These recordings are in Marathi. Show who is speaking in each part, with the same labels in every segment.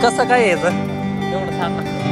Speaker 1: कसं काय यायचं एवढं सांग ना.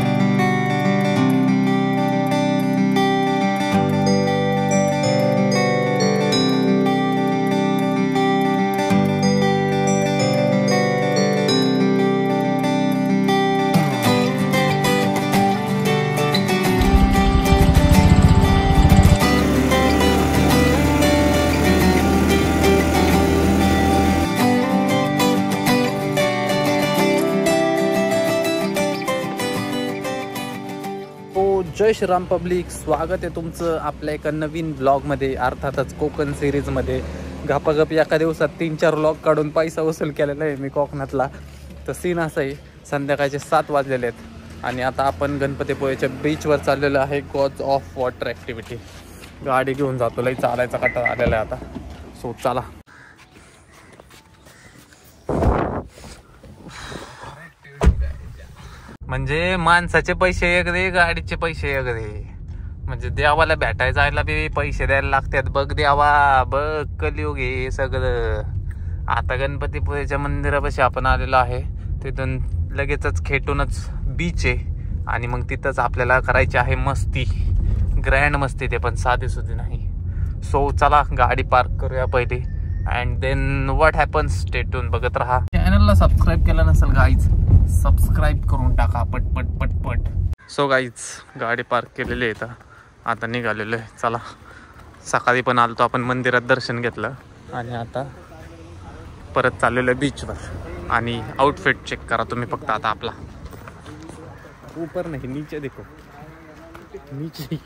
Speaker 1: जय श्रीराम पब्लिक, स्वागत आहे तुमचं आपल्या एका नवीन ब्लॉगमध्ये, अर्थातच कोकण सिरीजमध्ये. गपागप एका दिवसात 3-4 व्लॉग काढून पैसा वसूल केलेला आहे मी कोकणातला. तर सीन असं आहे, संध्याकाळचे 7 वाजलेले आहेत आणि आता आपण गणपतीपुळेच्या बीचवर चाललेलो आहे. गॉज ऑफ वॉटर ॲक्टिव्हिटी गाडी घेऊन जातो, लई चालायचा कंटाळा आलेला आहे आता. सो चला. म्हणजे माणसाचे पैसे वेगळे, गाडीचे पैसे वेगळे. म्हणजे देवाला भेटायला जायला बी पैसे द्यायला लागतात. बघ देवा, बघ कलियुग हे सगळं. आता गणपतीपुळेच्या मंदिरापाशी आपण आलेलो आहे. तिथून लगेचच खेटूनच बीच आहे आणि मग तिथंच आपल्याला करायची आहे मस्ती, ग्रँड मस्ती, ते पण साधी सुधी नाही. सो चला गाडी पार्क करूया पहिले and then what happens. Stay tune बघत राहा. चॅनलला सबस्क्राईब केलं नसेल गाईज, सबस्क्राईब करून टाका पटपट पटपट. सो गाईज गाडी पार्क केलेली आहे, आता निघालेलो आहे. चला. सकाळी पण आलतो आपण, मंदिरात दर्शन घेतलं आणि आता परत चाललेलो आहे बीचवर. आणि आउटफिट चेक करा तुम्ही फक्त आता आपला. ऊपर नाही, नीचे देखो. नीचे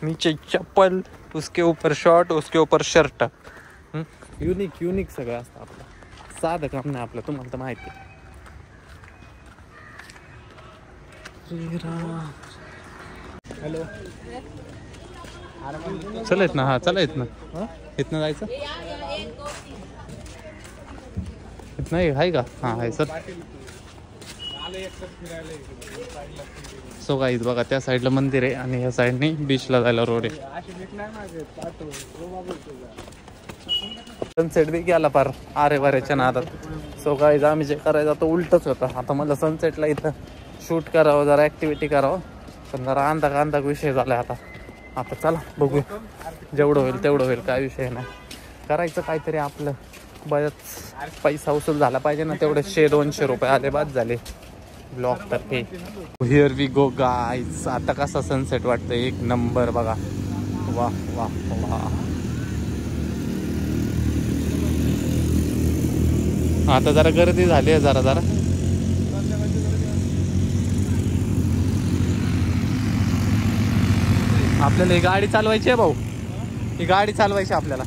Speaker 1: नीचे चप्पल, उसके ऊपर शॉर्ट, उसके ऊपर शर्ट. युनिक सगळं असतं आपलं. साधं काम नाही आपलं, तुम्हाला तर माहिती आहे. हॅलो, चलायत ना? हा चलायत ना. इथनं जायचं, इथनं आहे का? हा आहे सर. सो गाईज बघा, त्या साईडला मंदिर आहे आणि ह्या साईडने बीचला जायला रोड आहे. सनसेट बी गेला पार आरे वाऱ्याच्या नादात. सो गाईज आम्ही जे करायचं तो उलटच होतं. आता मला सनसेटला इथं शूट करावं, जरा ॲक्टिव्हिटी करावं, पण जरा अंदाक विषय झाला आहे आता चला बघू, जेवढं होईल तेवढं होईल, काय विषय नाही. करायचं काहीतरी आपलं. बरंच पैसा वसूल झाला पाहिजे ना, तेवढे 100-200 रुपये आले बाद झाले ब्लॉग तर्फे. Here we go guys. आता कसा सनसेट वाटतं, एक नंबर बघा. वा वा वा. आता जरा गर्दी झाली आहे, जरा आपल्याला ही गाडी चालवायची आहे भाऊ, ही गाडी चालवायची आपल्याला.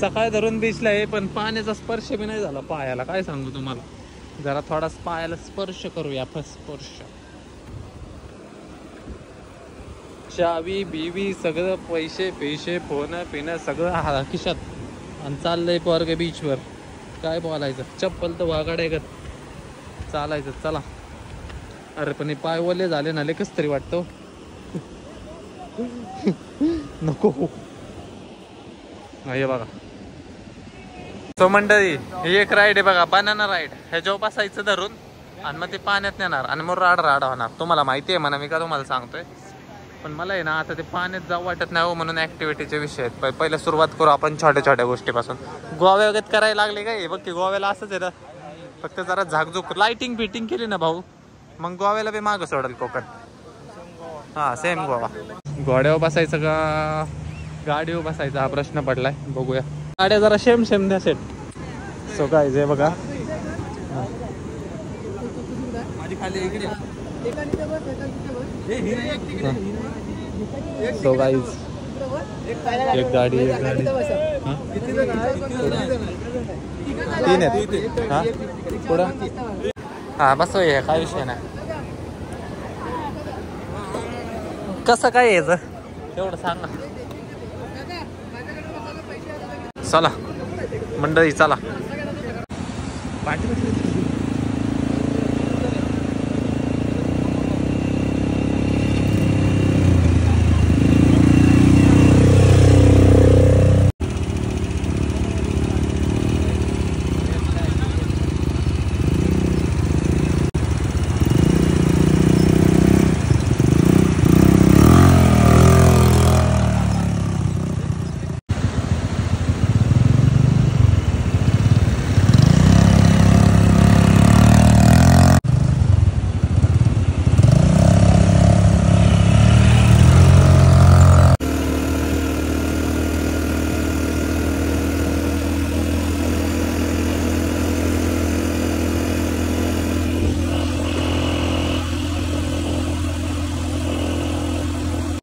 Speaker 1: सकाळी धरून बीचला आहे, पण पाण्याचा स्पर्श बी नाही झाला पायाला. काय सांगू तुम्हाला, जरा थोडा पायाला स्पर्श करूया. स्पर्श, चावी बिवी सगळं, पैसे फोन पिणं सगळं खिशात, आणि चाललंय पोरगे बीचवर. काय बोलायचं, चप्पल तर वागाड आहे का, चालायचं. चला. अरे पण हे पाय ओले झाले ना, कस तरी वाटतं. नको. हे बघा. सो मंडळी, ही एक राईड आहे बघा, बनाना राईड. ह्याच्यावर बसायचं धरून आणि मग ते पाण्यात नेणार आणि मग राड होणार. तुम्हाला माहिती आहे म्हणा, मी का तुम्हाला सांगतोय. पण मला आहे ना आता ते पाण्यात जाऊ वाटत नाही हो, म्हणून ॲक्टिव्हिटीचे विषय आहेत. पहिलं सुरुवात करू आपण छोट्या गोष्टीपासून. गोव्या वगैरे करायला लागले काय? बघ की गोव्याला असंच आहे ना, फक्त जरा झाकझूक लाइटिंग फिटिंग केली ना भाऊ, मग गोव्याला बी मागं सोडेल कोकण. हा सेम गोवा. घोड्यावर बसायचं का गाडीवर बसायचा हा प्रश्न पडलाय. बघूया. गाड्या जरा सेम द्या सेट. सो काय जे बघा, सो गाईज एक गाडी 3 आहेत. हा पुढं हा बस, काय विषय नाही. कसं काय यायचं तेवढं सांग ना. चला मंडळी, चला.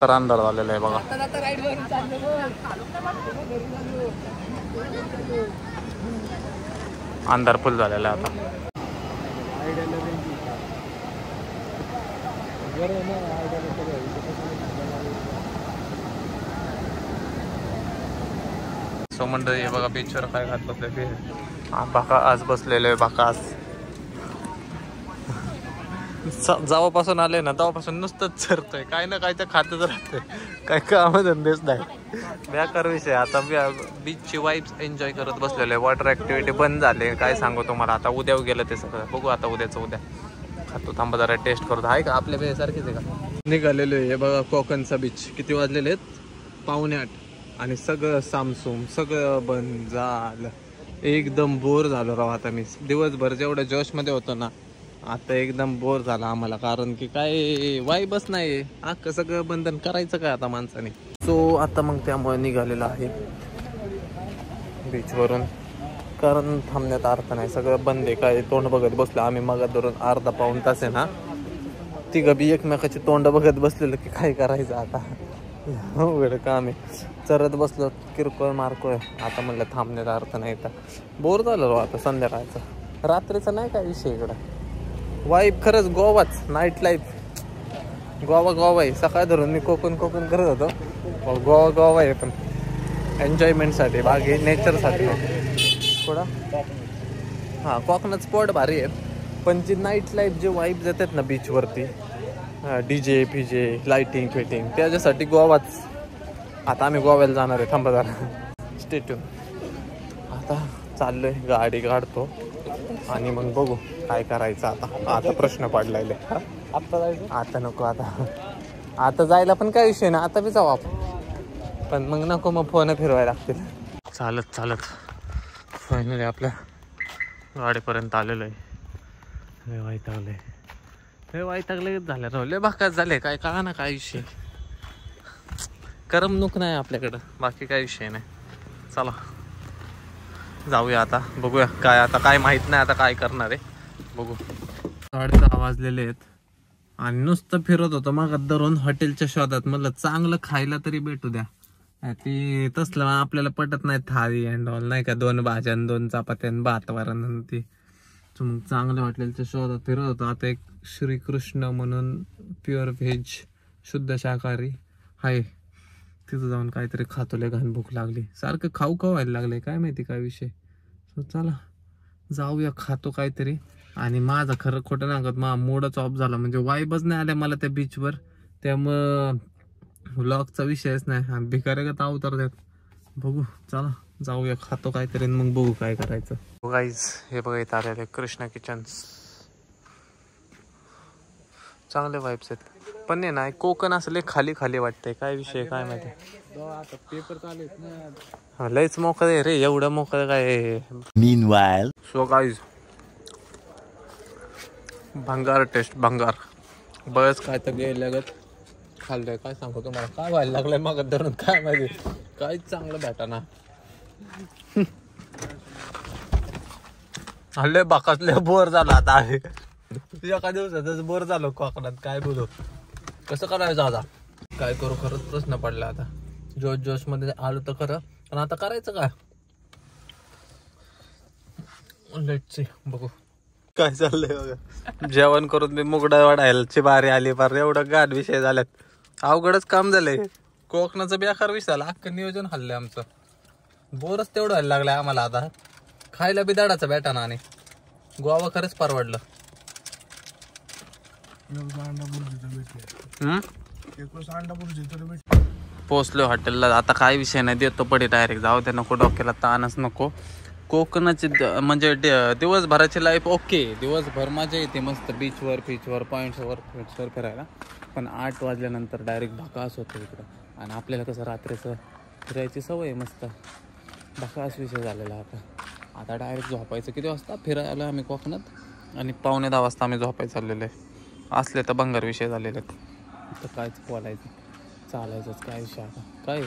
Speaker 1: तर अंधार झालेला आहे बघा. अंधार फुल झालेला आहे आता. सो मंडळी हे बघा बीचवर काय खात बसले. भाकास बसलेले आहे. भाकास जेव्हापासून आले ना तेव्हापासून नुसतंच चरतोय. काय ना काय तर खातच राहतोय. काय काम धंदेच नाही. बेकार विषय. आता बीचची वाईब्स एन्जॉय करत बसलेलो आहे. वॉटर ऍक्टिव्हिटी बंद झाले. काय सांगू तुम्हाला. आता उद्या गेलं ते सगळं बघू. आता उद्याचं उद्या खातो. थांबा जरा टेस्ट करतो. आहे का आपल्या वेळेसारखीच आहे का. निघालेलो आहे बघा कोकणचा बीच. किती वाजलेले आहेत 7:45 आणि सगळं सामसूम सगळं बंद झालं. एकदम बोर झालो राव. आता मी दिवसभर जेवढं जोशमध्ये होतो ना आता एकदम बोर झाला आम्हाला. कारण की काय वाईबच नाही. अख्खं सगळं बंधन करायचं काय आता माणसाने. सो आता मग त्यामुळे निघालेलं आहे बीचवरून. कारण थांबण्यात अर्थ नाही. सगळं बंद आहे. काय तोंड बघत बसलो आम्ही. मग धरून अर्धा पाऊण तास आहे ना तिघं बी एकमेकाची तोंड बघत बसलेलं की काय करायचं आता. वेळ काम आहे. चरत बसलो किरकोळ मारकोय. आता म्हणलं थांबण्यात अर्थ नाही. तर बोर झालं रो आता संध्याकाळचं. रात्रीचं नाही काय विषय इकडं. वाईब खरंच गोवाच. नाईट लाईफ गोवा आहे. सकाळ धरून मी कोकण करत होतो. गोवा आहे पण एन्जॉयमेंटसाठी बाकी नेचरसाठी थोडा. हां कोकणात स्पॉट भारी आहे. पण जी नाईट लाईफ जे वाईब देतात ना बीचवरती DJ PJ लाईटिंग फिटिंग त्याच्यासाठी गोवाच. आता आम्ही गोव्याला जाणार आहे. थांबा जरा स्टेट्यून. आता चाललोय गाडी काढतो आणि मग बघू काय करायचं आता. आता प्रश्न पडलाय. आता जायचं. आता नको. आता जायला पण काय विषय ना. आता बी जाऊ आपण. पण मग नको मग फोन फिरवायला लागतील. चालत फायनली आपल्या गाडीपर्यंत आलेलो आहे. लय वाईटागले झालं राव. लय भाकास झाले. काय कळा ना काय विषय. करमणूक नाही आपल्याकडं. बाकी काय विषय नाही. चला जाऊया आता. बघूया काय आता काय माहित नाही. आता काय करणार आहे बघू. 10:30 वाजलेले आहेत आणि नुसतं फिरत होतो मग धरून हॉटेलच्या शोधात. म्हणलं चांगलं खायला तरी भेटू द्या. ती तसलं आपल्याला पटत नाही. थाळी अँड ऑल नाही का. 2 भाज्या 2 चपात्या भात वरण ती. मग चांगल्या हॉटेलच्या शोधात फिरत होतो. आता एक श्रीकृष्ण म्हणून प्युअर व्हेज शुद्ध शाकाहारी आहे. तिथं जाऊन काहीतरी खातो. लय घाण भूक लागली. सारखं खाऊ व्हायला लागले. काय माहिती काय विषय. चला जाऊया खातो काहीतरी. आणि माझं खरं खोटं नागत माझा मूडच ऑफ झाला. म्हणजे वाईबच नाही आल्या मला त्या बीचवर. त्यामुळं व्लॉगचा विषयच नाही. भिकाऱ्यागत अवतार देत. बघू चला जाऊया खातो काहीतरी मग बघू काय करायचं. गाईज हे बघा इथं आलेले कृष्णा किचन्स. चांगले वाईब्स आहेत. पण नाही ना कोकण असले खाली वाटतंय. काय विषय काय माहिती. पेपर चालू ना. लयच मोकळं आहे रे. एवढं मोकळं काय. मीनवाइल सो गाईज भंगार टेस्ट भंगार. बस काय तर गेल्यागत खाल्लंय. काय सांगू तुम्हाला. काय व्हायला लागलंय मग धरून काय माहिती. काहीच चांगलं भेटा ना. हल्ले बाकासले बोर झाला आता. एका दिवसातच बोर झालो कोकणात. काय बोलू कसं करायचं आता. काय करू खरंच प्रश्न पडला आता. जोश मध्ये आलो तर खरं. पण आता करायचं काय. लेट्स सी बघू काय चाललंय बघा. जेवण करून मी मुगडा वाढायची बारी आली. फार एवढं गाठ विषय झाल्यात. अवघडच काम झालंय. कोकणाचं बेकार विषय झाला. अख्खं नियोजन हल्लंय आमचं. बोरच तेवढं व्हायला लागलंय आम्हाला आता. खायला बी दाडाचा बेटा ना. आणि गोवा खरंच परवडलं. पोचलो हॉटेलला. आता काय विषय नाही. देतो पडे डायरेक्ट. जाऊ दे नको डोक्याला ताणच नको. कोकणाची म्हणजे दिवसभराची लाईफ ओके. दिवसभर मजा येते मस्त. बीचवर पॉईंट्सवर फिरायला. पण 8 वाजल्यानंतर डायरेक्ट भकास होतो इकडं. आणि आपल्याला कसं रात्रीचं फिरायची सवय मस्त. भकास विषय झालेला आता डायरेक्ट झोपायचं. किती वाजता फिरायला आम्ही कोकणात. आणि 9:15 वाजता आम्ही झोपायचं चाललेलं आहे. असले तर भंगार विषय झालेले आहेत. तर कायच बोलायचं. चालायचंच काय विषय आता. काय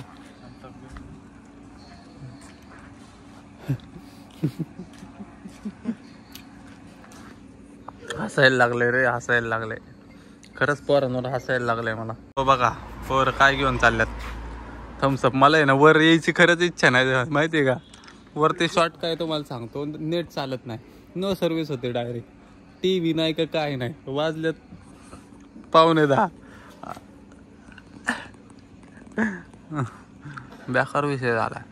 Speaker 1: हसायला लागले रे. हसायला लागले खरंच. पोरांवर हसायला लागलंय मला. हो बघा पोरं काय घेऊन चालल्यात थम्सअप. मला आहे ना वर यायची खरंच इच्छा नाही माहिती आहे का. वरती शॉर्ट काय तुम्हाला सांगतो नेट चालत नाही. नो सर्व्हिस होते डायरेक्ट. TV नाही का काय नाही. वाजल्यात 9:45. बेकार विषय झाला.